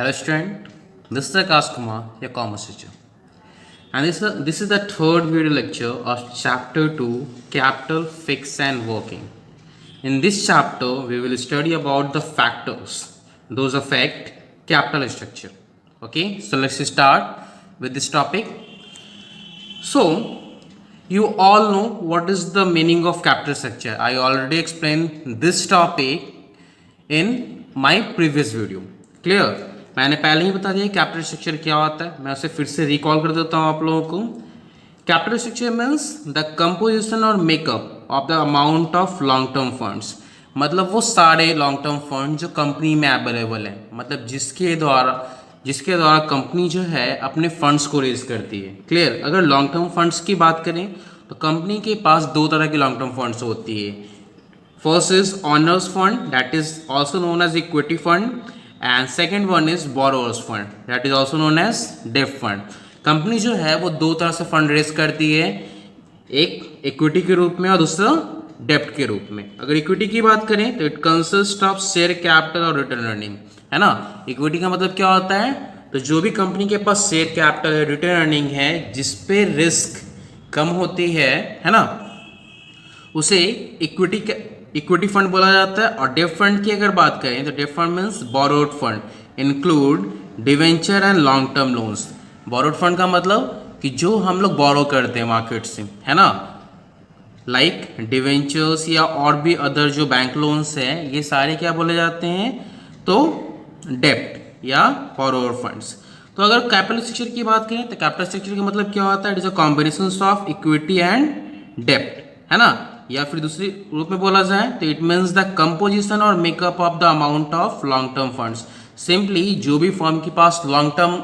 Hello student, this is Akash Kumar, your commerce teacher. And this is the third video lecture of chapter 2, Capital, Fixed and Working. In this chapter, we will study about the factors, those affect capital structure. Okay, so let's start with this topic. So, you all know what is the meaning of capital structure. I already explained this topic in my previous video. Clear? मैंने पहले ही बता दिया capital structure क्या होता है. मैं उसे फिर से रिकॉल कर देता हूँ आप लोगों को. Capital structure means the composition और makeup of the amount of long term funds. मतलब वो सारे लॉन्ग टर्म फंड जो कंपनी में अवेलेबल है, मतलब जिसके द्वारा कंपनी जो है अपने फंड्स को रेज करती है. क्लियर? अगर लॉन्ग टर्म फंड्स की बात करें तो कंपनी के पास दो तरह की लॉन्ग टर्म फंड्स होती है. First is owners fund, that is also known as equity fund, and second one is borrowers fund, that is also known as debt fund. Company जो है वो दो तरह से फंड रेज करती है, एक इक्विटी के रूप में और दूसरा डेप्ट के रूप में. अगर इक्विटी की बात करें तो it consist of share capital और रिटर्न अर्निंग, है ना. इक्विटी का मतलब क्या होता है, तो जो भी कंपनी के पास शेयर कैपिटल है, रिटर्न अर्निंग है, जिसपे रिस्क कम होती है ना, उसे इक्विटी फंड बोला जाता है. और डेट फंड की अगर बात करें तो debt fund means borrowed fund, include debenture and long term loans. Borrowed fund का मतलब कि जो हम लोग बोरो करते हैं मार्केट से, है ना, लाइक डिवेंचर्स या और भी अदर जो बैंक लोन्स हैं, ये सारे क्या बोले जाते हैं, तो डेप्ट या बोरोड फंड्स. तो अगर कैपिटल स्ट्रक्चर की बात करें तो कैपिटल स्ट्रक्चर का मतलब क्या होता है, it is a combination of equity and डेप्ट, है ना. या फिर दूसरी रूप में बोला जाए तो इट मीन्स द कंपोजिशन और makeup of the amount of long term funds. Simply जो भी फर्म के पास लॉन्ग टर्म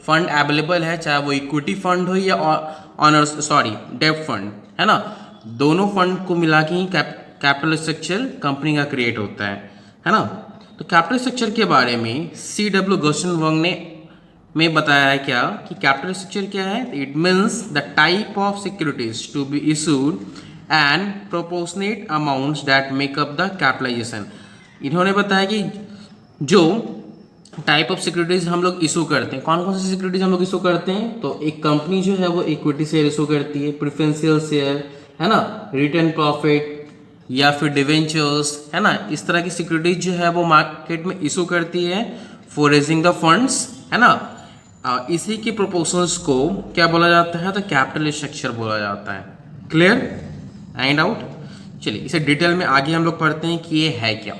फंड अवेलेबल है, चाहे वो इक्विटी फंड हो या डेप्ट फंड, है ना, दोनों फंड को मिला के ही कैपिटल स्ट्रक्चर कंपनी का क्रिएट होता है ना. तो कैपिटल स्ट्रक्चर के बारे में C.W. Gerstenberg ने में बताया है क्या कि कैपिटल स्ट्रक्चर क्या है. It means the type of securities to be issued and proportionate amounts that make up the capitalization. इन्होंने बताया कि जो टाइप ऑफ सिक्योरिटीज हम लोग इशू करते हैं, कौन कौन सी सिक्योरिटीज हम लोग इशू करते हैं, तो एक कंपनी जो है वो इक्विटी शेयर इशू करती है, प्रेफरेंशियल शेयर, है ना, रिटर्न प्रॉफिट या फिर डिवेंचर्स, है ना. इस तरह की सिक्योरिटीज जो है वो मार्केट में इशू करती है फॉर रेजिंग द फंड्स, है ना. इसी की प्रोपोर्शंस को क्या बोला जाता है, तो कैपिटल स्ट्रक्चर बोला जाता है. Clear and out. चलिए इसे डिटेल में आगे हम लोग पढ़ते हैं कि ये है क्या.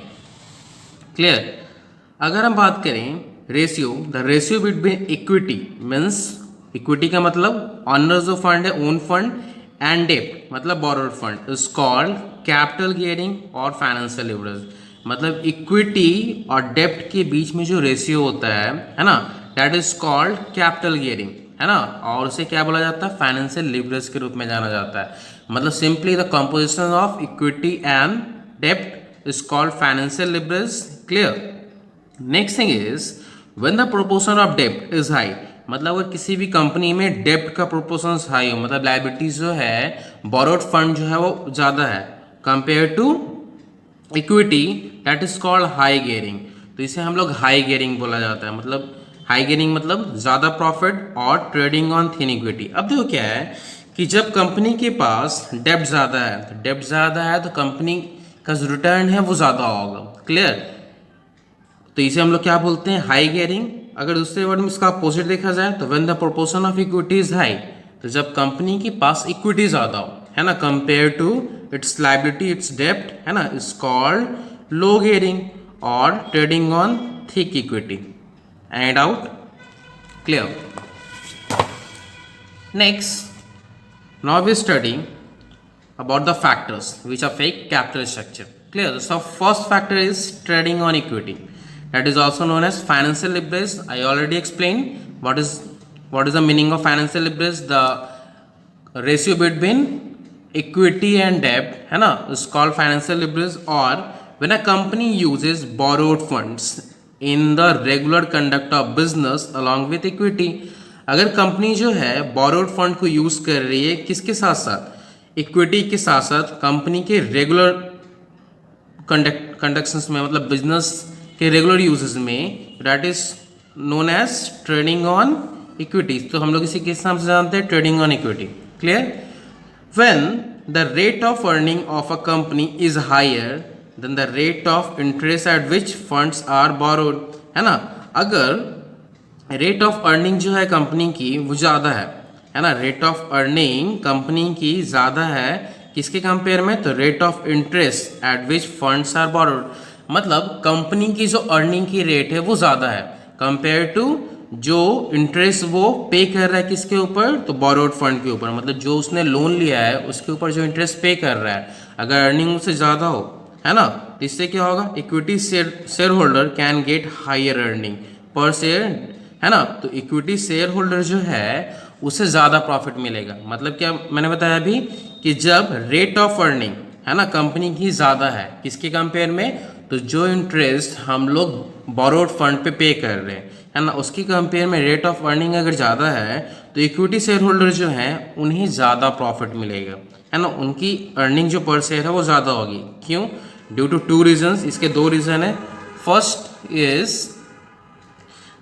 क्लियर. अगर हम बात करें ratio, the ratio between equity means equity का मतलब ऑनर्स जो फंड है, ओन फंड, एंड डेप्ट मतलब borrowed fund, is called capital gearing और फाइनेंशियल लिवरेज. मतलब इक्विटी और डेप्ट के बीच में जो रेशियो होता है ना, that is called capital gearing, है ना. और उसे क्या बोला जाता है, फाइनेंशियल लिवरेज के रूप में जाना जाता है. मतलब simply the composition of equity and dept is called financial leverage. Clear. Next thing is when the proportion of dept is high, मतलब अगर किसी भी कंपनी में डेप्ट का प्रोपोर्शन हाई हो, मतलब लाइबिलिटीज जो है, बोरोड फंड जो है वो ज़्यादा है compare to equity, that is called high gearing. तो इसे हम लोग हाई गियरिंग बोला जाता है. मतलब हाई गियरिंग मतलब ज़्यादा प्रॉफिट और ट्रेडिंग ऑन थिन इक्विटी. अब देखो क्या है कि जब कंपनी के पास डेप्ट ज़्यादा है, तो डेप्ट ज़्यादा है तो कंपनी का जो रिटर्न है वो ज़्यादा होगा. क्लियर. तो इसे हम लोग क्या बोलते हैं, हाई गियरिंग. अगर दूसरे वर्ड में इसका अपोजिट देखा जाए तो when the proportion of equity is high, तो जब कंपनी के पास इक्विटी ज़्यादा हो, है ना, compare to its liability, its डेप्ट, है ना, इज कॉल्ड लो गियरिंग और trading on thick equity. And out. Clear. Next, now we study about the factors which affect capital structure. Clear. So first factor is trading on equity, that is also known as financial leverage. I already explained what is the meaning of financial leverage. The ratio between equity and debt, है ना, is called financial leverage. Or when a company uses borrowed funds in the regular conduct of business along with equity. अगर company जो है borrowed fund को use कर रही है किसके साथ साथ, इक्विटी के साथ साथ, कंपनी के रेगुलर कंडक्शंस में, मतलब बिजनेस के रेगुलर यूजेस में, that is known as trading on equities. तो हम लोग इसे किस नाम से जानते हैं? Trading on equity. Clear? When the rate of earning of a company is higher than the rate of interest at which funds are borrowed, है ना। अगर रेट ऑफ अर्निंग जो है कंपनी की वो ज़्यादा है ना, रेट ऑफ अर्निंग कंपनी की ज़्यादा है किसके कंपेयर में? तो rate of interest at which funds are borrowed, मतलब कंपनी की जो अर्निंग की रेट है वो ज़्यादा है कंपेयर टू जो इंटरेस्ट वो पे कर रहा है किसके ऊपर? तो बोरोड फंड के ऊपर, मतलब जो उसने लोन लिया है उसके ऊपर जो इंटरेस्ट पे कर रहा है, अगर अर्निंग उससे ज़्यादा हो, है ना, तो इससे क्या होगा? Equity share holder can get higher earning per share, है ना। तो इक्विटी शेयर होल्डर जो है उसे ज़्यादा प्रॉफिट मिलेगा। मतलब क्या मैंने बताया अभी कि जब रेट ऑफ अर्निंग, है ना, कंपनी की ज़्यादा है किसके कंपेयर में? तो जो इंटरेस्ट हम लोग बोरोड फंड पे कर रहे हैं, है ना, उसकी कंपेयर में रेट ऑफ अर्निंग अगर ज़्यादा है तो इक्विटी शेयर होल्डर जो हैं उन्हें ज़्यादा प्रॉफिट मिलेगा, है ना, उनकी अर्निंग जो पर शेयर है वो ज़्यादा होगी। क्यों? ड्यू टू टू रीजन्स, इसके दो रीज़न है। First is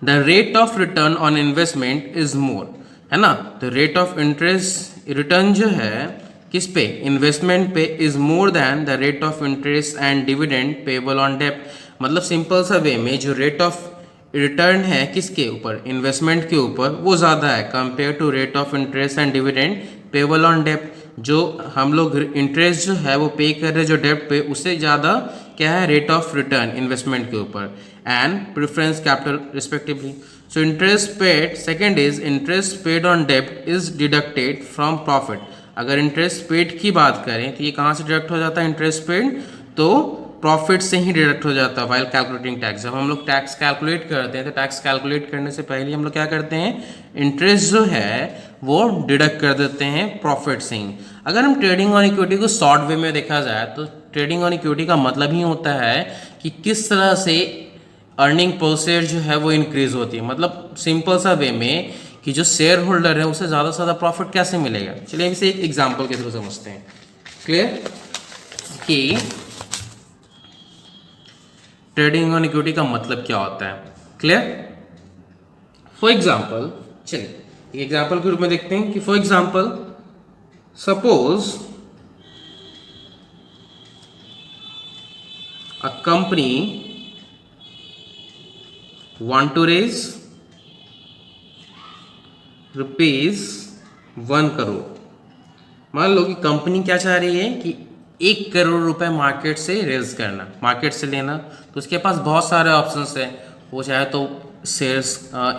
the rate of return on investment is more, है ना, तो रेट ऑफ इंटरेस्ट रिटर्न जो है किस पे? इन्वेस्टमेंट पे is more than the rate of interest and dividend payable on डेब्ट। मतलब सिंपल सा वे में जो रेट ऑफ रिटर्न है किसके ऊपर? इन्वेस्टमेंट के ऊपर, वो ज़्यादा है compare to rate of interest and dividend payable on डेब्ट। जो हम लोग इंटरेस्ट जो है वो पे कर रहे हैं जो डेब्ट पे, उससे ज़्यादा क्या है? रेट ऑफ रिटर्न इन्वेस्टमेंट के ऊपर and preference capital respectively. So interest paid, second is interest paid on डेब्ट इज डिडक्टेड फ्रॉम प्रॉफिट। अगर इंटरेस्ट पेड की बात करें तो ये कहाँ से डिडक्ट हो जाता है? इंटरेस्ट पेड तो प्रॉफिट से ही डिडक्ट हो जाता है वाइल कैलकुलेटिंग टैक्स। जब हम लोग टैक्स कैलकुलेट करते हैं तो टैक्स कैलकुलेट करने से पहले हम लोग क्या करते हैं? इंटरेस्ट जो है वो डिडक्ट कर देते हैं प्रॉफिट से ही। अगर हम ट्रेडिंग ऑन इक्विटी को शॉर्ट वे में देखा जाए तो ट्रेडिंग ऑन इक्विटी का मतलब ही होता है कि किस तरह से अर्निंग पर शेयर जो है वो इंक्रीज होती है। मतलब सिंपल सा वे में कि जो शेयर होल्डर है उसे ज़्यादा से ज़्यादा प्रॉफिट कैसे मिलेगा। चलिए इसे एक एग्जाम्पल के थ्रू समझते हैं। क्लियर? कि ट्रेडिंग ऑन इक्विटी का मतलब क्या होता है। क्लियर? फॉर एग्जाम्पल, चलिए एग्जाम्पल के रूप में देखते हैं कि for example suppose a company want to raise ₹1 crore. मान लो कि कंपनी क्या चाह रही है कि 1 करोड़ रुपए मार्केट से रेज करना, मार्केट से लेना। तो उसके पास बहुत सारे ऑप्शंस है। वो चाहे तो शेयर्स,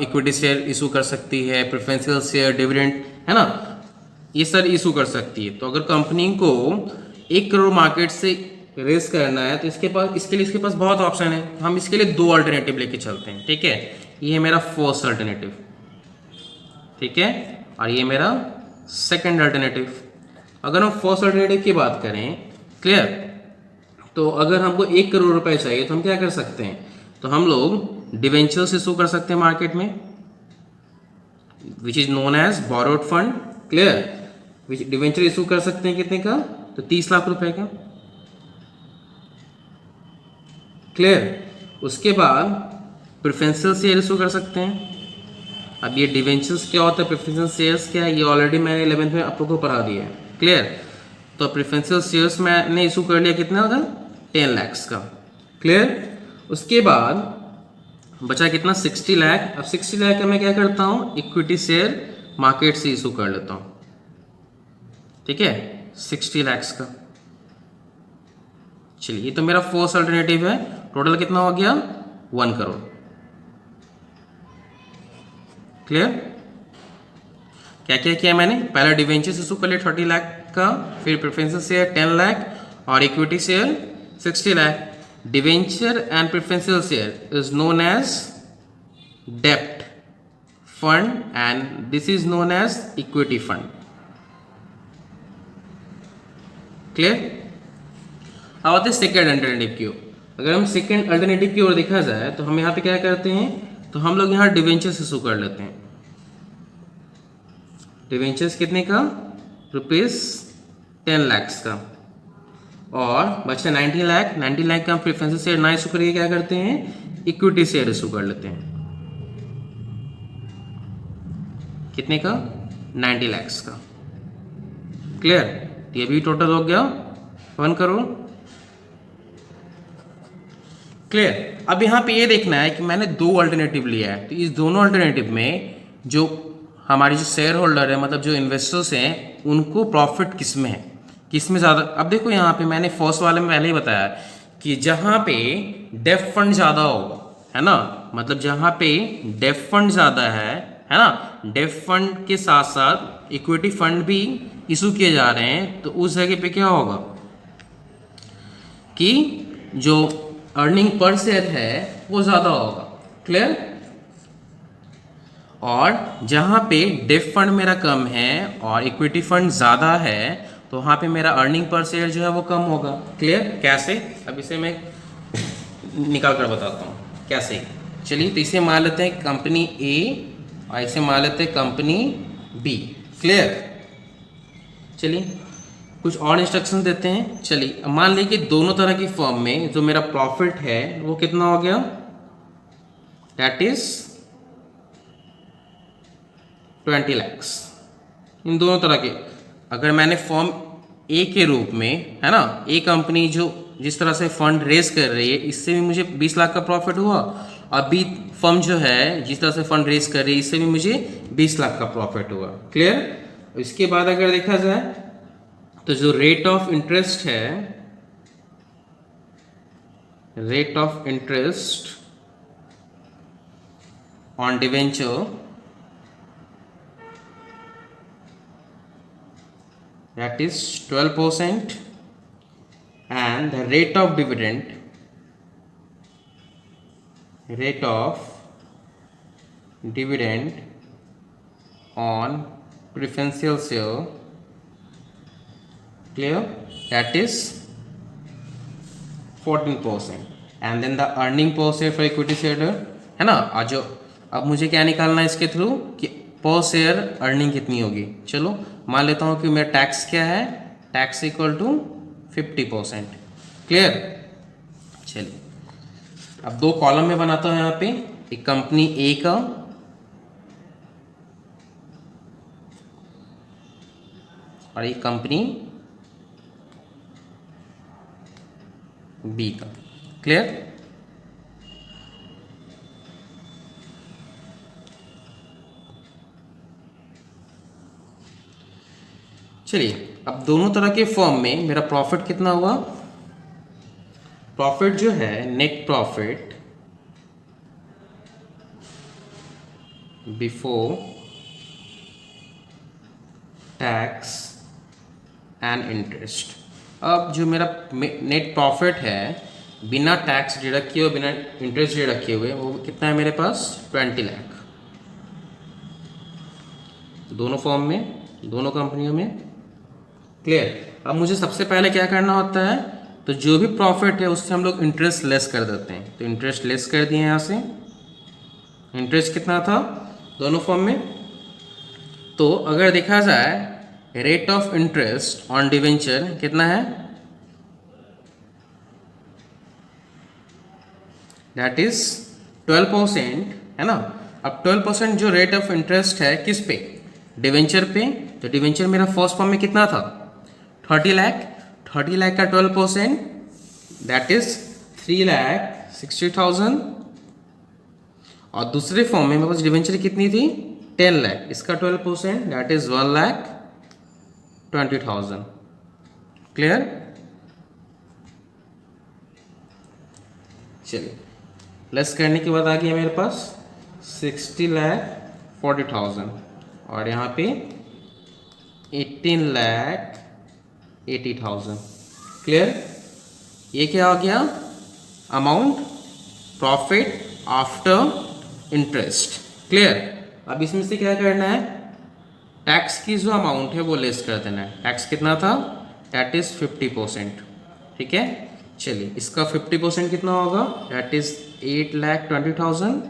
इक्विटी शेयर इशू कर सकती है, प्रेफरेंशियल शेयर, डिविडेंड, है ना, ये सर इशू कर सकती है। तो अगर कंपनी को 1 करोड़ मार्केट से रेस करना है तो इसके लिए इसके पास बहुत ऑप्शन है। हम इसके लिए 2 अल्टरनेटिव लेके चलते हैं। ठीक है? ये है मेरा फर्स्ट अल्टरनेटिव, ठीक है, और ये मेरा सेकंड अल्टरनेटिव। अगर हम फर्स्ट अल्टरनेटिव की बात करें, क्लियर, तो अगर हमको 1 करोड़ रुपए चाहिए तो हम क्या कर सकते हैं? तो हम लोग डिवेंचर्स इशू कर सकते हैं मार्केट में, which is known as borrowed fund. Clear? Which debenture issue कर सकते हैं कितने का? तो 30 लाख रुपए का। क्लियर? उसके बाद प्रेफरेंशियल शेयर इशू कर सकते हैं। अब ये डिवेंचर्स क्या होता है, प्रेफरेंशियल शेयर्स क्या है, ये ऑलरेडी मैंने 11th में आप लोगों को पढ़ा दिया है। क्लियर? तो प्रेफरेंशियल शेयर्स मैंने इशू कर लिया कितना होगा? 10 लाख का। क्लियर? उसके बाद बचा कितना? 60 लाख। अब 60 लाख का मैं क्या करता हूँ? इक्विटी शेयर मार्केट से इशू कर लेता हूँ। ठीक है? 60 लाख का। चलिए, ये तो मेरा फर्स्ट अल्टरनेटिव है। टोटल कितना हो गया? 1 करोड़। क्लियर? क्या क्या किया मैंने? पहला डिवेंचर्स इशू कर लिया 30 लाख का, फिर प्रेफरेंशियल शेयर 10 लाख और equity share 60 lakh. Debenture and preferential share is known as डेप्ट fund and this is known as equity fund. Clear? अब आते हैं सेकेंड अल्टरनेटिव की ओर। अगर हम सेकेंड अल्टरनेटिव की ओर देखा जाए तो हम यहाँ पे क्या करते हैं? तो हम लोग यहाँ डिवेंचर्स इशू कर लेते हैं। डिवेंचर्स कितने का? ₹10 लाख का। और बचा 90 लाख। 90 लाख का हम प्रेफरेंशियल शेयर ना इशू करके क्या करते हैं? इक्विटी शेयर इशू कर लेते हैं। कितने का? 90 lakhs का। क्लियर? ये भी टोटल हो गया 1 करोड़। क्लियर? अब यहाँ पे ये देखना है कि मैंने दो अल्टरनेटिव लिया है, तो इस दोनों अल्टरनेटिव में जो हमारे जो शेयर होल्डर है, मतलब जो इन्वेस्टर्स हैं, उनको प्रॉफिट किस में है, किस में ज़्यादा। अब देखो यहाँ पे मैंने फर्स्ट वाले में पहले ही बताया कि जहाँ पे डेफ फंड ज़्यादा होगा, है ना, मतलब जहाँ पे डेफ फंड ज़्यादा है ना, डेफ फंड के साथ साथ इक्विटी फंड भी इशू किए जा रहे हैं, तो उस जगह पे क्या होगा कि जो अर्निंग पर शेयर है वो ज़्यादा होगा। क्लियर? और जहाँ पे डेफ फंड मेरा कम है और इक्विटी फंड ज़्यादा है, तो वहाँ पे मेरा अर्निंग पर शेयर जो है वो कम होगा। क्लियर? कैसे? अब इसे मैं निकाल कर बताता हूँ कैसे। चलिए, तो इसे मान लेते हैं कंपनी ए और इसे मान लेते हैं कंपनी बी। क्लियर? चलिए कुछ और इंस्ट्रक्शन देते हैं। चलिए मान लीजिए कि दोनों तरह की फर्म में जो मेरा प्रॉफिट है वो कितना हो गया, दैट इज 20 lakhs इन दोनों तरह के। अगर मैंने फर्म ए के रूप में, है ना, ए कंपनी जो जिस तरह से फंड रेज कर रही है, इससे भी मुझे 20 लाख का प्रॉफिट हुआ, और बी फर्म जो है जिस तरह से फंड रेज कर रही है, इससे भी मुझे 20 लाख का प्रॉफिट हुआ। क्लियर? इसके बाद अगर देखा जाए तो जो रेट ऑफ इंटरेस्ट है, rate of interest on debenture, that is 12%, and the rate of dividend, rate of dividend on preferential share, clear, that is 14%, and then the earning per share for equity shareholder, है ना। आज अब मुझे क्या निकालना है इसके थ्रू कि पर शेयर अर्निंग कितनी होगी। चलो मान लेता हूँ कि मेरा टैक्स क्या है, टैक्स इक्वल टू 50%। क्लियर? चलिए अब दो कॉलम में बनाता हूँ यहाँ पे, एक कंपनी ए का और एक कंपनी बी का। क्लियर? चलिए अब दोनों तरह के फर्म में मेरा प्रॉफिट कितना हुआ। प्रॉफिट जो है, net profit before tax and interest. अब जो मेरा नेट प्रॉफिट है बिना टैक्स डिडक्ट किए हुए, बिना इंटरेस्ट डिडक्ट किए हुए, वो कितना है मेरे पास, 20 लाख। दोनों फर्म में, दोनों कंपनियों में। क्लियर? अब मुझे सबसे पहले क्या करना होता है, तो जो भी प्रॉफिट है उससे हम लोग इंटरेस्ट लेस कर देते हैं। तो इंटरेस्ट लेस कर दिए यहाँ से। इंटरेस्ट कितना था दोनों फर्म में, तो अगर देखा जाए rate of interest on debenture कितना है, दैट इज 12%, है ना। अब 12% जो रेट ऑफ इंटरेस्ट है किस पे, डिवेंचर पे। तो डिवेंचर मेरा फर्स्ट फॉर्म में कितना था, 30 लाख। 30 लाख का 12% दैट इज 3,60,000। और दूसरे फॉर्म में मेरे पास डिवेंचर कितनी थी, 10 लाख। इसका 12% दैट इज 1,20,000। क्लियर? चलिए लेस करने के बाद आ गया मेरे पास 60,40,000 और यहाँ पे 18,80,000। क्लियर? ये क्या हो गया, amount profit after interest. Clear? अब इसमें से क्या करना है, टैक्स की जो अमाउंट है वो लेस कर देना है। टैक्स कितना था, दैट इज 50%। ठीक है, चलिए इसका 50% कितना होगा, दैट इज 8,20,000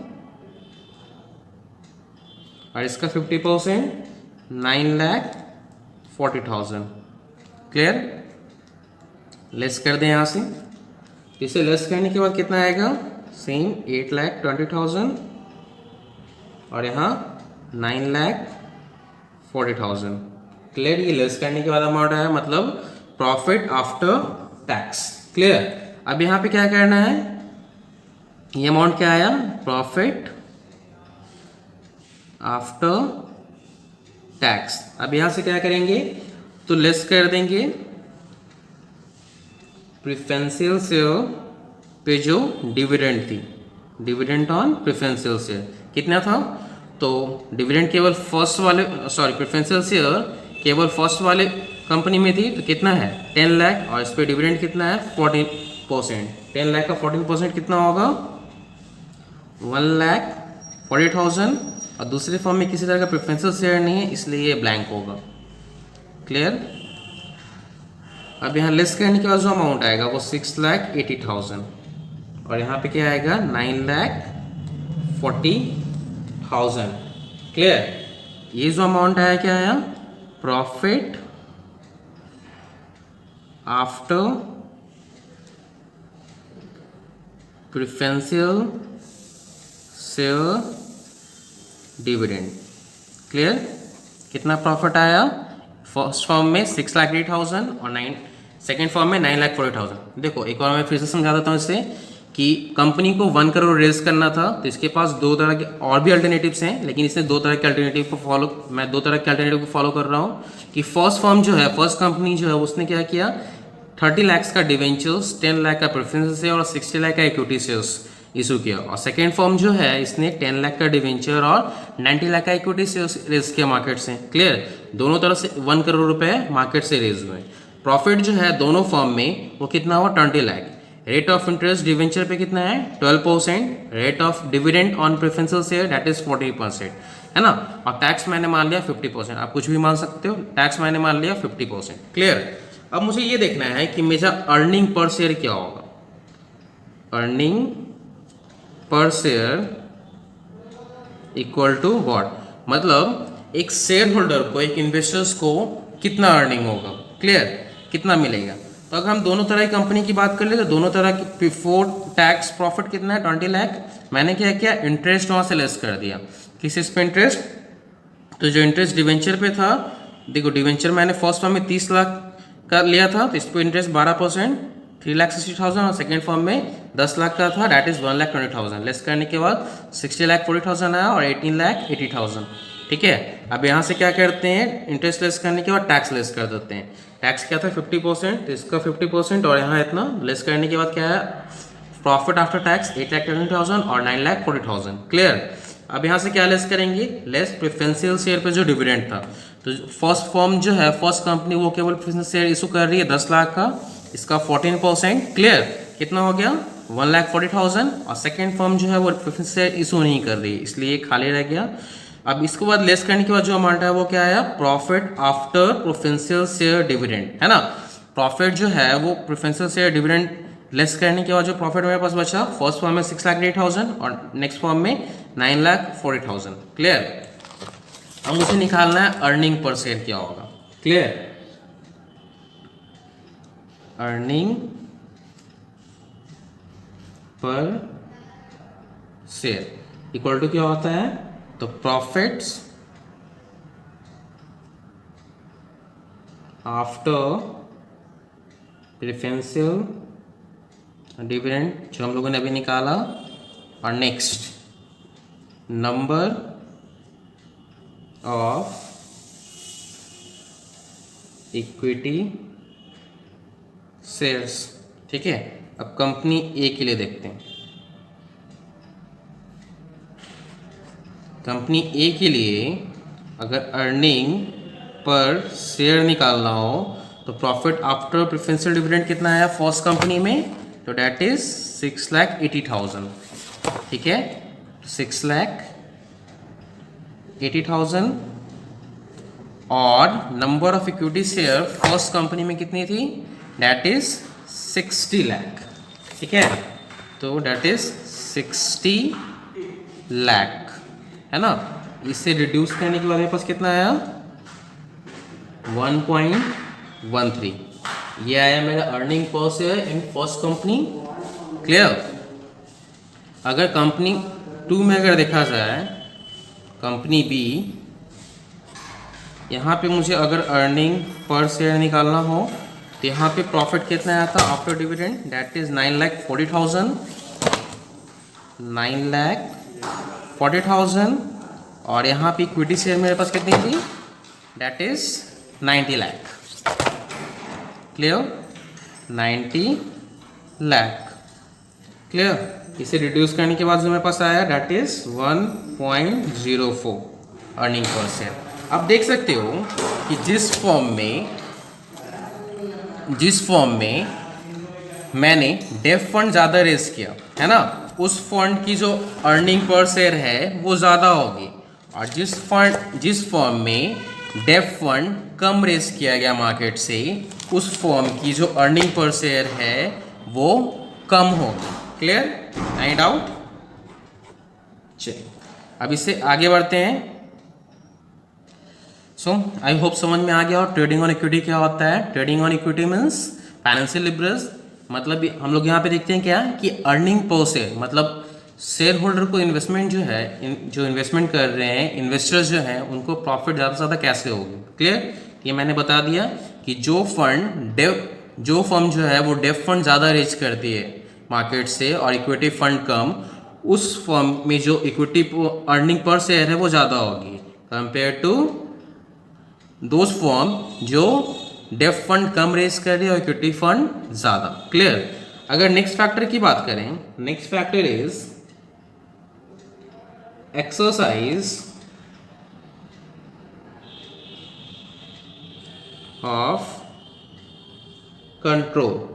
और इसका 50% 9,40,000। क्लियर? लेस कर दें यहाँ से। इसे लेस करने के बाद कितना आएगा, सेम 8,20,000 और यहाँ 9,40,000। 40,000। क्लियर? ये लेस करने के बाद अमाउंट आया, मतलब प्रॉफिट आफ्टर टैक्स। क्लियर? अब यहाँ पे क्या करना है, ये अमाउंट क्या आया, प्रॉफिट आफ्टर टैक्स। अब यहां से क्या करेंगे, तो लेस कर देंगे प्रेफरेंशियल शेयर पे जो डिविडेंड थी, डिविडेंड ऑन प्रेफरेंशियल शेयर कितना था, तो डिविडेंड केवल फर्स्ट वाले, सॉरी प्रेफरेंशियल शेयर केवल फर्स्ट वाले कंपनी में थी, तो कितना है 10 लाख, और इस पर डिविडेंड कितना है 14%। 10 लाख का 14% कितना होगा 1,40,000, और दूसरे फॉर्म में किसी तरह का प्रेफरेंशियल शेयर नहीं है, इसलिए ये ब्लैंक होगा। क्लियर? अब यहाँ लेस करने के बाद जो अमाउंट आएगा वो 6,80,000, और यहाँ पे क्या आएगा 9,40,000। क्लियर? ये जो अमाउंट आया क्या आया, profit after preferential share dividend. Clear? कितना प्रॉफिट आया, फर्स्ट फॉर्म में 6,80,000 और सेकेंड फॉर्म में 9,40,000। देखो एक बार मैं फिर से समझा देता हूँ इससे, कि कंपनी को 1 करोड़ रेज करना था, तो इसके पास दो तरह के और भी अल्टरनेटिव्स हैं, लेकिन इसने दो तरह के अल्टरनेटिव को फॉलो कर रहा हूँ। कि फर्स्ट फॉर्म जो है, फर्स्ट कंपनी जो है, उसने क्या किया, 30 लाख का डिवेंचर्स, 10 लाख का प्रेफरेंस शेयर और 60 लाख का इक्विटी शेयर्स इशू किया। और सेकेंड फॉर्म जो है, इसने 10 लाख का डिवेंचर और 90 लाख का इक्विटी शेयर्स रेज किया मार्केट से। क्लियर? दोनों तरफ से 1 करोड़ रुपए मार्केट से रेज हुए। प्रॉफिट जो है दोनों फॉर्म में वो कितना हुआ 20 lakh. Rate of interest debenture पे कितना है 12%, rate of dividend on preferential share that is 40%, है ना। और टैक्स मैंने मान लिया 50%, आप कुछ भी मान सकते हो, टैक्स मैंने मान लिया 50%। क्लियर? अब मुझे ये देखना है कि मेरा अर्निंग पर शेयर क्या होगा। Earning per share equal to what, मतलब एक शेयर होल्डर को, एक इन्वेस्टर्स को कितना अर्निंग होगा। क्लियर? कितना मिलेगा। तो अगर हम दोनों तरह की कंपनी की बात कर ले, तो दोनों तरह की बिफोर टैक्स प्रॉफिट कितना है 20 लाख। मैंने क्या किया, इंटरेस्ट वहां से लेस कर दिया। किस इस पे इंटरेस्ट, तो जो इंटरेस्ट डिवेंचर पे था, देखो डिवेंचर मैंने फर्स्ट फॉर्म में 30 लाख का लिया था, तो इस पर इंटरेस्ट 12%, 3,60,000, और सेकेंड फॉर्म में 10 लाख का था, डैट इज 1,20,000। लेस करने के बाद 60,40,000 आया और 18,80,000। ठीक है? अब यहाँ से क्या करते हैं, इंटरेस्ट लेस करने के बाद टैक्स लेस कर देते हैं। टैक्स क्या था 50%, तो इसका 50%, और यहाँ इतना लेस करने के बाद क्या है, प्रॉफिट आफ्टर टैक्स 8,20,000 और 9,40,000। क्लियर? अब यहाँ से क्या लेस करेंगे, लेस प्रेफरेंशियल शेयर पे जो डिविडेंड था। तो फर्स्ट फॉर्म जो है, फर्स्ट कंपनी, वो केवल प्रेफरेंशियल शेयर इशू कर रही है 10 लाख का, इसका 14%। क्लियर? कितना हो गया 1,40,000, और सेकेंड फॉर्म जो है वो प्रेफरेंशियल शेयर इशू नहीं कर रही है, इसलिए खाली रह गया। अब इसके बाद लेस करने के बाद जो अमाउंट है वो क्या आया, profit after preferential share dividend, है ना। प्रॉफिट जो है वो प्रेफरेंशियल शेयर डिविडेंड लेस करने के बाद जो प्रॉफिट मेरे पास बचा, फर्स्ट फॉर्म में 6,08,000 और नेक्स्ट फॉर्म में 9,40,000। क्लियर? अब मुझे निकालना है अर्निंग पर शेयर क्या होगा। Clear? Earning per share equal to क्या होता है, तो प्रॉफिट्स आफ्टर प्रेफरेंशियल डिविडेंड जो हम लोगों ने अभी निकाला, और next number of equity shares. ठीक है? अब कंपनी ए के लिए देखते हैं। कंपनी ए के लिए अगर अर्निंग पर शेयर निकालना हो, तो प्रॉफिट आफ्टर प्रेफरेंशियल डिविडेंड कितना आया फर्स्ट कंपनी में, तो डैट इज 6,80,000। ठीक है? 6,80,000, और number of equity share first company में कितनी थी, डैट इज 60 लाख। ठीक है? तो डैट इज 60 लाख, है ना। इससे रिड्यूस करने के बाद मेरे पास कितना आया 1.13, ये आया मेरा earning per share in first company. Clear? अगर कंपनी 2 में अगर देखा जाए, कंपनी बी यहाँ पे मुझे अगर अर्निंग पर शेयर निकालना हो तो यहाँ पे प्रॉफिट कितना आया था आफ्टर डिविडेंड, दैट इज 9,40,000, 9,40,000। और यहाँ पे इक्विटी शेयर मेरे पास कितनी थी, that is 90 lakh. Clear, 90 lakh. Clear, इसे रिड्यूस करने के बाद जो मेरे पास आया that is 1.04 earning per share. आप देख सकते हो कि जिस फॉर्म में मैंने डेफ फंड ज़्यादा रेज किया है ना, उस फंड की जो अर्निंग पर शेयर है वो ज़्यादा होगी, और जिस फॉर्म में डेफ फंड कम रेज किया गया मार्केट से, उस फॉर्म की जो अर्निंग पर शेयर है वो कम होगी। Clear, any doubt? चलिए अब इससे आगे बढ़ते हैं। सो आई होप समझ में आ गया। और ट्रेडिंग ऑन इक्विटी क्या होता है? Trading on equity means financial leverage. मतलब हम लोग यहाँ पे देखते हैं क्या कि अर्निंग पर शेयर, मतलब शेयर होल्डर को इन्वेस्टमेंट जो है, जो इन्वेस्टमेंट कर रहे हैं इन्वेस्टर्स जो हैं, उनको प्रॉफिट ज़्यादा से ज़्यादा कैसे होगी। क्लियर, ये मैंने बता दिया कि जो फर्म जो है वो डेफ फंड ज़्यादा रेज करती है मार्केट से और इक्विटी फंड कम, उस फर्म में जो इक्विटी अर्निंग पर शेयर है वो ज़्यादा होगी कंपेयर टू दोज फर्म जो डेफ फंड कम रेज कर रही है और इक्विटी फंड ज़्यादा। क्लियर। अगर नेक्स्ट फैक्टर की बात करें, next factor is exercise of control.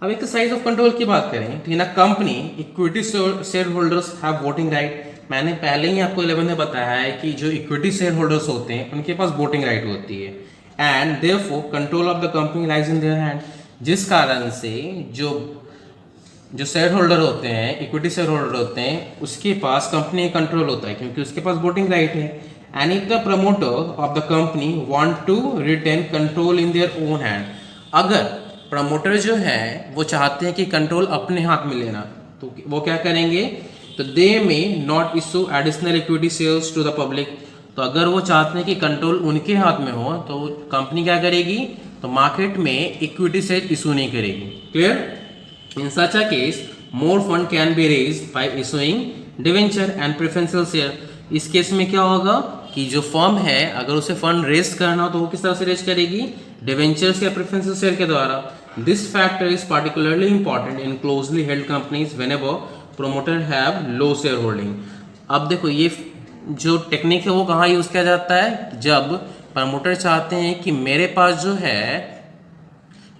अब एक्सरसाइज ऑफ कंट्रोल की बात करें तो in a company equity share holders have voting right. मैंने पहले ही आपको 11 में बताया है कि जो इक्विटी शेयर होल्डर्स होते हैं उनके पास वोटिंग राइट होती है, and therefore control of the company lies in their hand. जिस कारण से जो शेयर होल्डर होते हैं, इक्विटी शेयर होल्डर होते हैं, उसके पास कंपनी का कंट्रोल होता है क्योंकि उसके पास वोटिंग राइट है। And if the promoter of the company want to retain control in their own hand, अगर प्रमोटर जो है वो चाहते हैं कि कंट्रोल अपने हाथ में लेना, तो वो क्या करेंगे, तो they may not issue additional equity shares to the public. तो अगर वो चाहते हैं कि कंट्रोल उनके हाथ में हो तो कंपनी क्या करेगी, तो मार्केट में इक्विटी शेयर इशू नहीं करेगी। Clear. In such a case more fund can be raised bye issuing debenture and preferential share. इस केस में क्या होगा कि जो फर्म है अगर उसे फंड रेज करना हो तो वो किस तरह से रेज करेगी, डिवेंचर्स या प्रेफरेंशियल शेयर के द्वारा। This factor is particularly important in closely held companies whenever promoter have low share holding. अब देखो ये जो टेक्निक है वो कहाँ यूज किया जाता है, जब प्रमोटर चाहते हैं कि मेरे पास जो है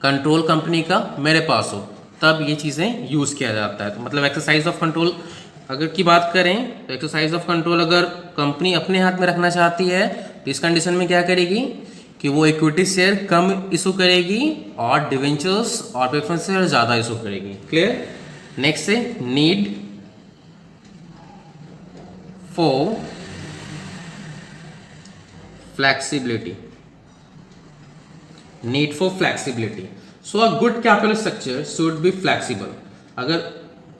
कंट्रोल कंपनी का मेरे पास हो, तब ये चीज़ें यूज किया जाता है। तो मतलब एक्सरसाइज ऑफ कंट्रोल अगर की बात करें तो एक्सरसाइज ऑफ कंट्रोल अगर कंपनी अपने हाथ में रखना चाहती है तो इस कंडीशन में क्या करेगी कि वो इक्विटी शेयर कम इशू करेगी और डिवेंचर्स और प्रेफरेंस शेयर ज़्यादा इशू करेगी। क्लियर। नेक्स्ट से need for flexibility, need for flexibility. So a good capital structure should be flexible. अगर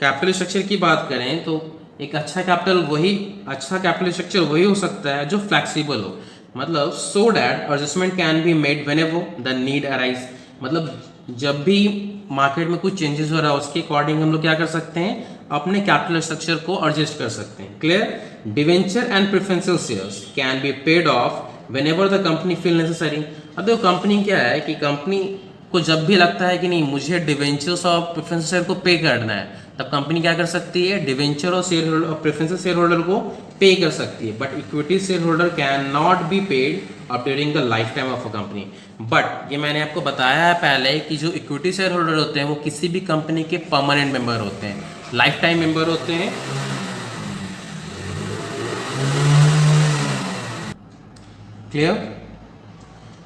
कैपिटल स्ट्रक्चर की बात करें तो एक अच्छा कैपिटल स्ट्रक्चर वही हो सकता है जो फ्लेक्सिबल हो, मतलब so that adjustment can be made whenever the need arise. मतलब जब भी मार्केट में कुछ चेंजेस हो रहा है उसके अकॉर्डिंग हम लोग क्या कर सकते हैं, अपने कैपिटल स्ट्रक्चर को एडजस्ट कर सकते हैं। Clear. Debenture and preferential shares can be paid of whenever the company feel necessary. अब देखो कंपनी क्या है कि कंपनी को जब भी लगता है कि नहीं मुझे डिवेंचर्स और प्रेफरेंशियल शेयर को पे करना है, तब कंपनी क्या कर सकती है, डिवेंचर और शेयर होल्डर और प्रेफरेंशियल शेयर होल्डर को पे कर सकती है। But equity share holder can not be paid of during the life time of a company. But ये मैंने आपको बताया है पहले कि जो इक्विटी शेयर होल्डर होते हैं वो किसी भी कंपनी के परमानेंट मेंबर होते हैं, लाइफ टाइम मेंबर होते हैं। Clear.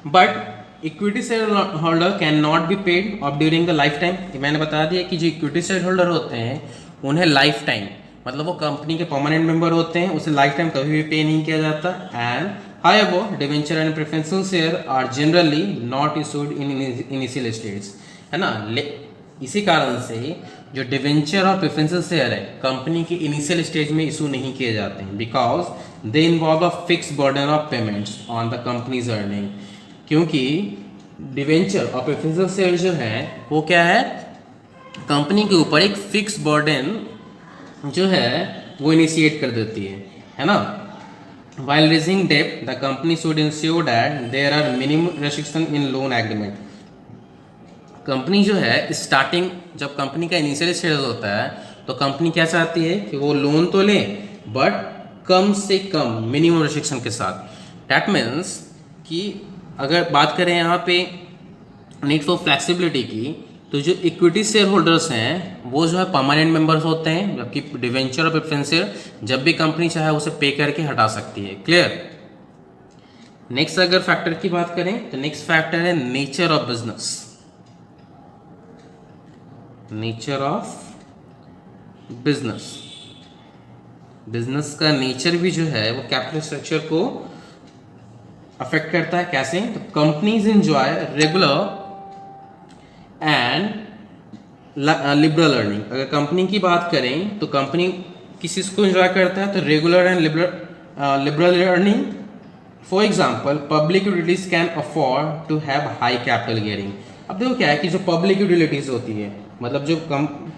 But equity share holder can not be paid of during the life time. मैंने बता दिया कि जो इक्विटी शेयर होल्डर होते हैं उन्हें लाइफ टाइम, मतलब वो कंपनी के परमानेंट मेंबर होते हैं, उसे लाइफ टाइम कभी भी पे नहीं किया जाता। And however debenture and preferential share are generally not issued in initial stage, है ना। इसी कारण से जो डिवेंचर और प्रेफरेंशियल शेयर है कंपनी के इनिशियल स्टेज में इशू नहीं किए जाते हैं, because they involve a fix burden of payments on the company's earning. क्योंकि डिवेंचर और प्रेफरेंशियल शेयर जो है वो क्या है, कंपनी के ऊपर एक फिक्स बर्डन जो है वो इनिशिएट कर देती है ना। While raising debt, the company should ensure that there are minimum restrictions in loan agreement. Company जो है स्टार्टिंग, जब कंपनी का इनिशियल स्टेज होता है तो कंपनी क्या चाहती है कि वो लोन तो ले बट कम से कम मिनिमम रिस्ट्रिक्शन के साथ। डैट मीन्स कि अगर बात करें यहाँ पे नीड फॉर फ्लेक्सिबिलिटी की, तो जो इक्विटी शेयर होल्डर्स हैं वो जो है परमानेंट मेंबर्स होते हैं, जबकि डिवेंचर और प्रेफरेंस शेयर जब भी कंपनी चाहे उसे पे करके हटा सकती है। क्लियर। नेक्स्ट अगर फैक्टर की बात करें तो नेक्स्ट फैक्टर है nature of business. Nature of business, business का नेचर भी जो है वो कैपिटल स्ट्रक्चर को अफेक्ट करता है। कैसे? तो companies enjoy regular and liberal earning. अगर कंपनी की बात करें तो कंपनी किस चीज़ को एंजॉय करता है, तो regular and liberal earning. For example public utilities can afford to have high capital gearing. अब देखो क्या है कि जो पब्लिक यूटिलिटीज होती है, मतलब जो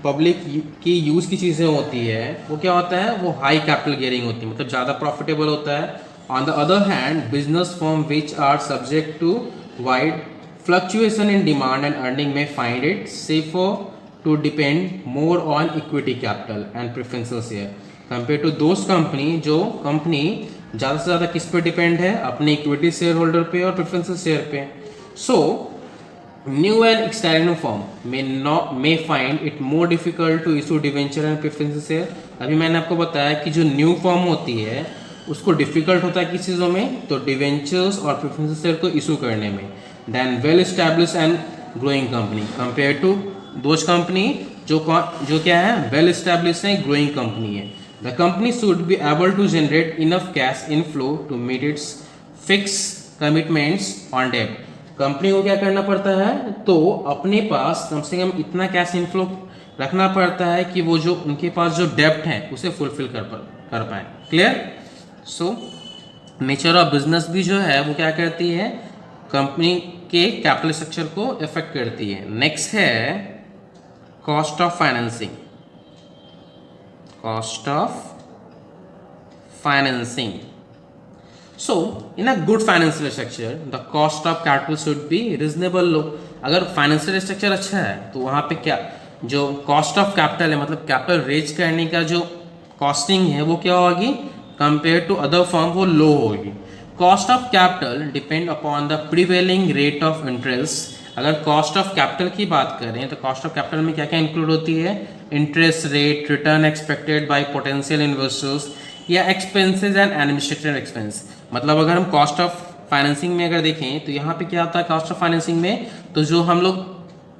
पब्लिक की यूज़ की चीज़ें होती है वो क्या होता है, वो हाई कैपिटल गियरिंग होती है, मतलब ज़्यादा प्रॉफिटेबल होता है। On the other hand business firm which are subject to wide fluctuation in demand and earning may find it safer to depend more on equity capital and preferential share compared to those company जो company ज़्यादा से ज़्यादा किस पे depend है, अपने equity share holder पे और प्रेफरेंशियल शेयर पे। So new and external firm may find it more difficult to issue debenture and preferential share. अभी मैंने आपको बताया कि जो न्यू फर्म होती है उसको डिफिकल्ट होता है किस चीज़ों में, तो डिवेंचर्स और प्रेफरेंशियल शेयर को इशू करने में, than well established and growing company compared to those company जो क्या है, well established है, growing company है। The company should be able to generate enough cash inflow to meet its fixed commitments on debt। Company को क्या करना पड़ता है, तो अपने पास कम से कम इतना कैश इनफ्लो रखना पड़ता है कि वो जो उनके पास जो डेप्ट है उसे फुलफिल कर पाए। Clear. So nature of business भी जो है वो क्या करती है, कंपनी के कैपिटल स्ट्रक्चर को इफेक्ट करती है। नेक्स्ट है cost of financing. Cost of financing. So in a good financial structure the cost of capital should be reasonable low. अगर फाइनेंशियल स्ट्रक्चर अच्छा है तो वहाँ पे क्या जो कॉस्ट ऑफ कैपिटल है, मतलब कैपिटल रेज करने का जो कॉस्टिंग है वो क्या होगी, कंपेयर टू अदर फर्म वो लो होगी। Cost of capital depend upon the prevailing rate of interest. अगर कॉस्ट ऑफ कैपिटल की बात करें तो कॉस्ट ऑफ कैपिटल में क्या क्या इंक्लूड होती है, interest rate, return expected bye potential investors या एक्सपेंसेस एंड एडमिनिस्ट्रेटिव एक्सपेंस। मतलब अगर हम कॉस्ट ऑफ फाइनेंसिंग में अगर देखें तो यहाँ पे क्या होता है कॉस्ट ऑफ फाइनेंसिंग में, तो जो हम लोग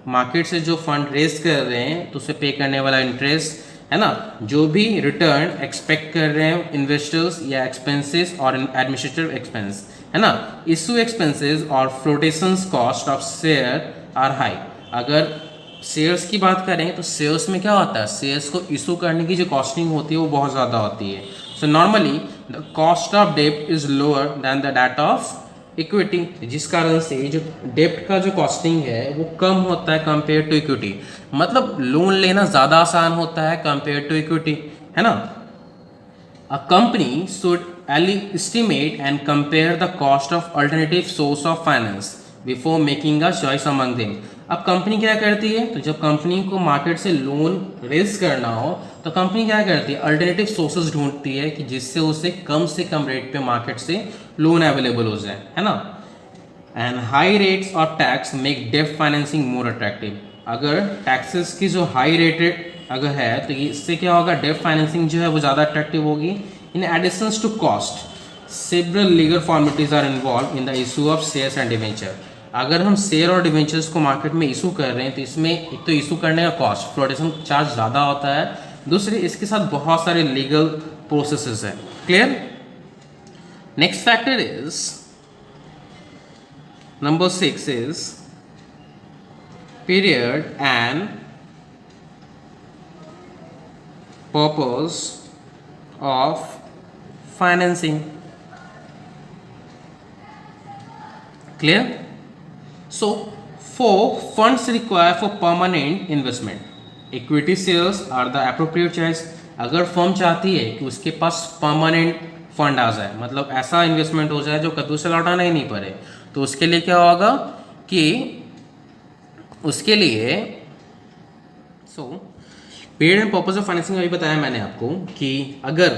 मार्केट से जो फंड रेज कर रहे हैं तो उसे पे करने वाला इंटरेस्ट है ना, जो भी रिटर्न एक्सपेक्ट कर रहे हैं इन्वेस्टर्स या एक्सपेंसेस और एडमिनिस्ट्रेटिव एक्सपेंस है ना, इशू एक्सपेंसेस और flotations cost of share are high. अगर शेयर्स की बात करें तो शेयर्स में क्या होता है, शेयर्स को इशू करने की जो कॉस्टिंग होती है वो बहुत ज़्यादा होती है। So normally the cost of डेब्ट is lower than the that of equity, जिस कारण से जो डेब्ट का जो कॉस्टिंग है वो कम होता है कंपेयर टू इक्विटी। मतलब लोन लेना ज़्यादा आसान होता है कंपेयर टू इक्विटी, है ना। A company should estimate and compare the cost of alternative source of finance before making a choice among them। अब कंपनी क्या करती है, तो जब कंपनी को मार्केट से लोन रेज करना हो तो कंपनी क्या करती है, अल्टरनेटिव सोर्सेज ढूंढती है कि जिससे उसे कम से कम रेट पे मार्केट से लोन अवेलेबल हो जाए, है ना। And high rates of tax make डेब्ट फाइनेंसिंग मोर अट्रैक्टिव। अगर टैक्सेस की जो हाई रेटेड अगर है तो इससे क्या होगा, डेब्ट फाइनेंसिंग जो है वो ज़्यादा अट्रैक्टिव होगी। In addition to cost, several legal formalities are involved in the issue of shares and debenture। अगर हम शेयर और डिवेंचर्स को मार्केट में इशू कर रहे हैं तो इसमें एक तो इशू करने का कॉस्ट, फ्लोटेशन चार्ज ज़्यादा होता है, दूसरी इसके साथ बहुत सारे लीगल प्रोसेसेस हैं। Clear. Next factor is number 6 is period and purpose of financing. Clear? So, four funds required for permanent investment. Equity shares are the appropriate choice. अगर फर्म चाहती है कि उसके पास परमानेंट फंड आ जाए, मतलब ऐसा इन्वेस्टमेंट हो जाए जो कभी उसे लौटाना ही नहीं पड़े, तो उसके लिए क्या होगा कि उसके लिए period and purpose of financing अभी बताया मैंने आपको कि अगर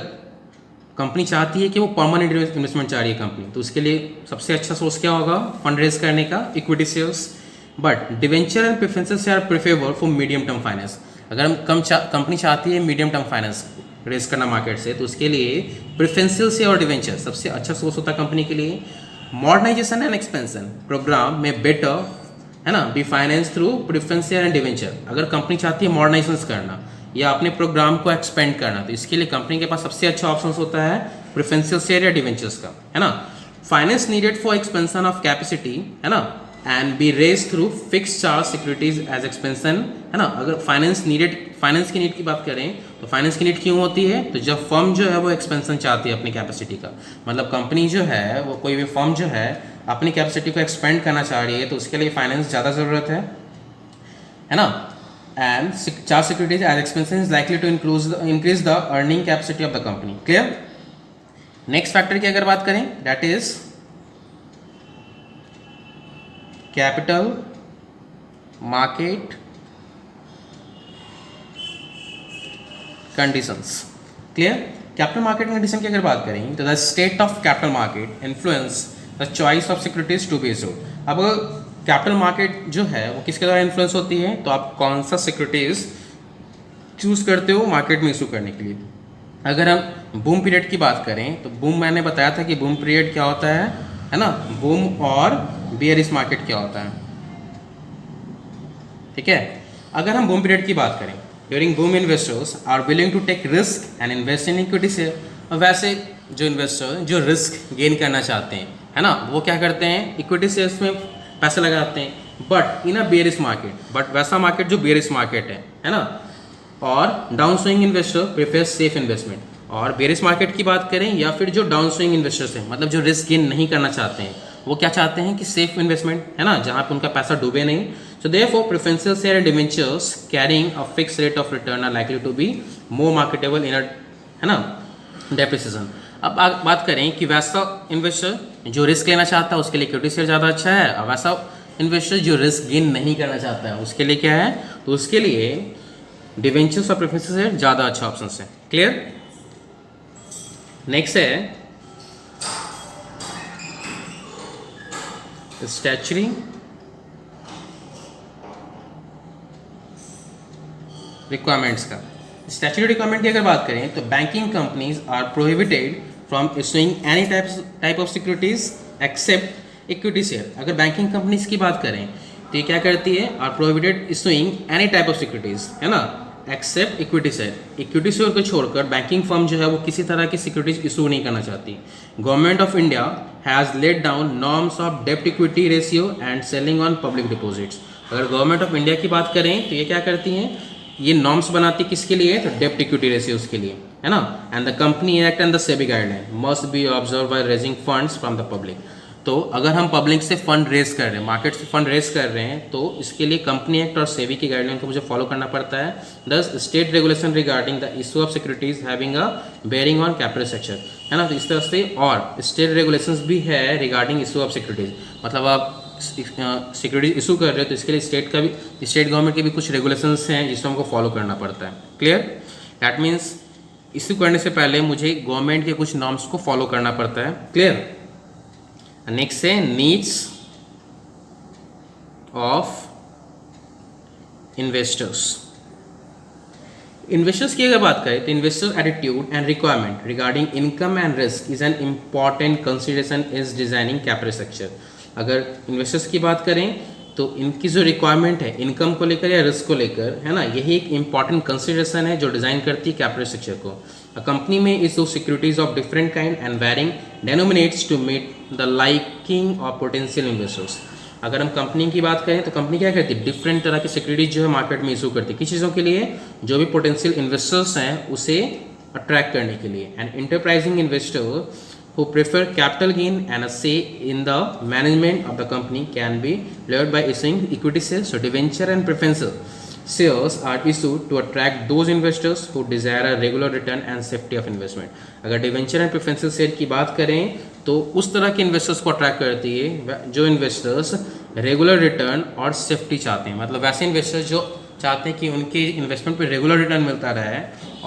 कंपनी चाहती है कि वो परमानेंट इन्वेस्टमेंट चाह रही है कंपनी, तो उसके लिए सबसे अच्छा सोर्स क्या होगा फंड रेज करने का, equity shares. But debenture and preferences are preferable for medium term finance. अगर हम कंपनी चाहती है मीडियम टर्म फाइनेंस रेज करना मार्केट से, तो उसके लिए प्रेफरेंशियल से और डिवेंचर सबसे अच्छा सोर्स होता है कंपनी के लिए. मॉडर्नाइजेशन एंड एक्सपेंशन प्रोग्राम में बेटर है ना be finance through preferential and debenture. अगर कंपनी चाहती है मॉडर्नाइजेशन करना या अपने प्रोग्राम को एक्सपेंड करना, तो इसके लिए कंपनी के पास सबसे अच्छा ऑप्शन होता है प्रेफरेंशियल शेयर या डिवेंचर्स का, है ना. Finance needed for expansion of capacity, है ना, and be raised through fixed charge securities as expansion, है ना. अगर फाइनेंस की नीड की बात करें तो फाइनेंस की नीड क्यों होती है, तो जब फर्म जो है वो एक्सपेंशन चाहती है अपनी कैपेसिटी का, मतलब कंपनी जो है वो कोई भी फर्म जो है अपनी कैपेसिटी को एक्सपेंड करना चाह रही है, तो उसके लिए फाइनेंस ज़्यादा ज़रूरत है ना. And charge securities as expansion is likely to increase the earning capacity of the company. Clear? Next factor की अगर बात करें, that is capital market conditions. Clear? Capital market condition की अगर बात करें तो the state of capital market influence the choice of securities to be issued. अब कैपिटल मार्केट जो है वो किसके द्वारा इन्फ्लुएंस होती है, तो आप कौन सा सिक्योरिटीज चूज करते हो मार्केट में इशू करने के लिए. अगर हम बूम पीरियड की बात करें तो बूम मैंने बताया था कि बूम पीरियड क्या होता है ना, बूम और बेयरिश मार्केट क्या होता है. ठीक है, अगर हम बूम पीरियड की बात करें, during boom investors are willing to take risk and invest in equity share. वैसे जो इन्वेस्टर जो रिस्क गेन करना चाहते हैं, है ना, वो क्या करते हैं इक्विटी शेयर्स में पैसे लगाते हैं. But in a bearish market, but वैसा मार्केट जो बेयरिश मार्केट है ना, और down swing investor prefer safe investment. और बेयरिश मार्केट की बात करें या फिर जो डाउन स्विंग इन्वेस्टर्स हैं, मतलब जो रिस्क गेन नहीं करना चाहते हैं, वो क्या चाहते हैं कि सेफ इन्वेस्टमेंट, है ना, जहाँ पे उनका पैसा डूबे नहीं. So therefore preferential share and debentures carrying a fix rate of return are likely to be more marketable in a, है ना, डेप्रिसिएशन. अब बात करें कि वैसा इन्वेस्टर जो रिस्क लेना चाहता है उसके लिए इक्विटी शेयर ज़्यादा अच्छा है, और वैसा इन्वेस्टर जो रिस्क गेन नहीं करना चाहता है उसके लिए क्या है, तो उसके लिए डिवेंचर्स और प्रेफरेंशियल शेयर ज़्यादा अच्छा ऑप्शन है. क्लियर? नेक्स्ट है स्टैच्यूटरी रिक्वायरमेंट्स का. स्टैच्यूटरी रिक्वायरमेंट की अगर बात करें तो banking companies are prohibited from issuing any type of securities except equity share. अगर बैंकिंग कंपनीज की बात करें तो ये क्या करती है, are prohibited issuing any type of securities, है ना, except equity share. Equity share को छोड़कर बैंकिंग फर्म जो है वो किसी तरह की सिक्योरिटीज इशू नहीं करना चाहती. Government of India has laid down norms of डेप्ट equity ratio and ceiling on public deposits. अगर गवर्नमेंट ऑफ इंडिया की बात करें तो ये क्या करती हैं, ये नॉर्म्स बनाती किसके लिए, तो डेप्ट इक्विटी रेशियोज के लिए, है ना. And the company act and the SEBI guideline must be observe by raising funds from the public. तो अगर हम पब्लिक से फंड रेज कर रहे हैं, मार्केट से फंड रेज कर रहे हैं, तो इसके लिए कंपनी एक्ट और सेबी की गाइडलाइन को मुझे फॉलो करना पड़ता है. दस state regulation regarding the issue of securities having a bearing on capital structure, है ना. तो इस तरह से और स्टेट रेगुलेशंस भी है रिगार्डिंग इशू ऑफ सिक्योरिटीज. मतलब आप सिक्योरिटी इशू कर रहे हो तो इसके लिए स्टेट गवर्नमेंट के भी कुछ रेगुलेशंस हैं जिसको हमको फॉलो करना पड़ता है. क्लियर? दैट मीन्स इशू करने से पहले मुझे गवर्नमेंट के कुछ नॉर्म्स को फॉलो करना पड़ता है. क्लियर? नेक्स्ट है नीड्स ऑफ इन्वेस्टर्स. इन्वेस्टर्स की अगर बात करें तो investor attitude and requirement regarding income and risk is an important consideration is designing capital structure. अगर इन्वेस्टर्स की बात करें तो इनकी जो रिक्वायरमेंट है इनकम को लेकर या रिस्क को लेकर, है ना, यही एक इंपॉर्टेंट कंसिडरेशन है जो डिजाइन करती है कैपिटल स्ट्रक्चर को. अ कंपनी में issue securities of different kind and varying denominates to meet the liking of potential investors. अगर हम कंपनी की बात करें तो कंपनी क्या करती है, डिफरेंट तरह की सिक्योरिटीज जो है मार्केट में इशू करती है, किस चीज़ों के लिए, जो भी पोटेंशियल इन्वेस्टर्स हैं उसे अट्रैक्ट करने के लिए। And enterprising investor who prefer capital gain and a say in the management of the company can be lured by issuing equity shares. So debenture and preferential shares are issued to attract those investors who desire a regular return and safety of investment. अगर debenture and preferential share की बात करें तो उस तरह के investors को attract करती है जो इन्वेस्टर्स रेगुलर रिटर्न और सेफ्टी चाहते हैं, मतलब वैसे इन्वेस्टर्स जो चाहते हैं कि उनके इन्वेस्टमेंट पे रेगुलर रिटर्न मिलता रहे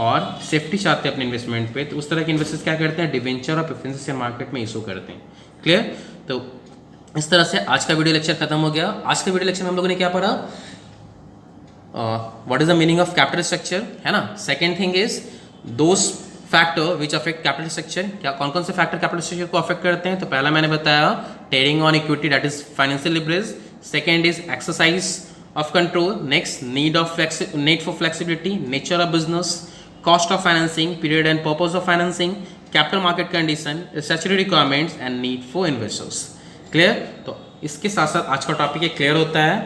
और सेफ्टी चाहते हैं अपने इन्वेस्टमेंट पे, तो उस तरह के इन्वेस्टर्स क्या करते हैं, डिवेंचर और प्रेफरेंस शेयर मार्केट में इशू करते हैं। क्लियर? तो इस तरह से आज का वीडियो लेक्चर खत्म हो गया। आज के वीडियो लेक्चर में हम लोगों ने क्या पढ़ा, what is the meaning of capital structure, है ना। Second thing is those factor which affect capital structure, क्या कौन कौन से फैक्टर कैपिटल स्ट्रक्चर को अफेक्ट करते हैं। तो पहला मैंने बताया trading on equity, that is financial leverage. Second is exercise of control. Next, need for flexibility, nature of business, cost of financing, period and purpose of financing, capital market condition, statutory requirements and need for investors. Clear? तो इसके साथ साथ आज का topic clear होता है।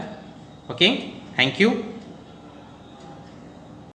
Okay, thank you.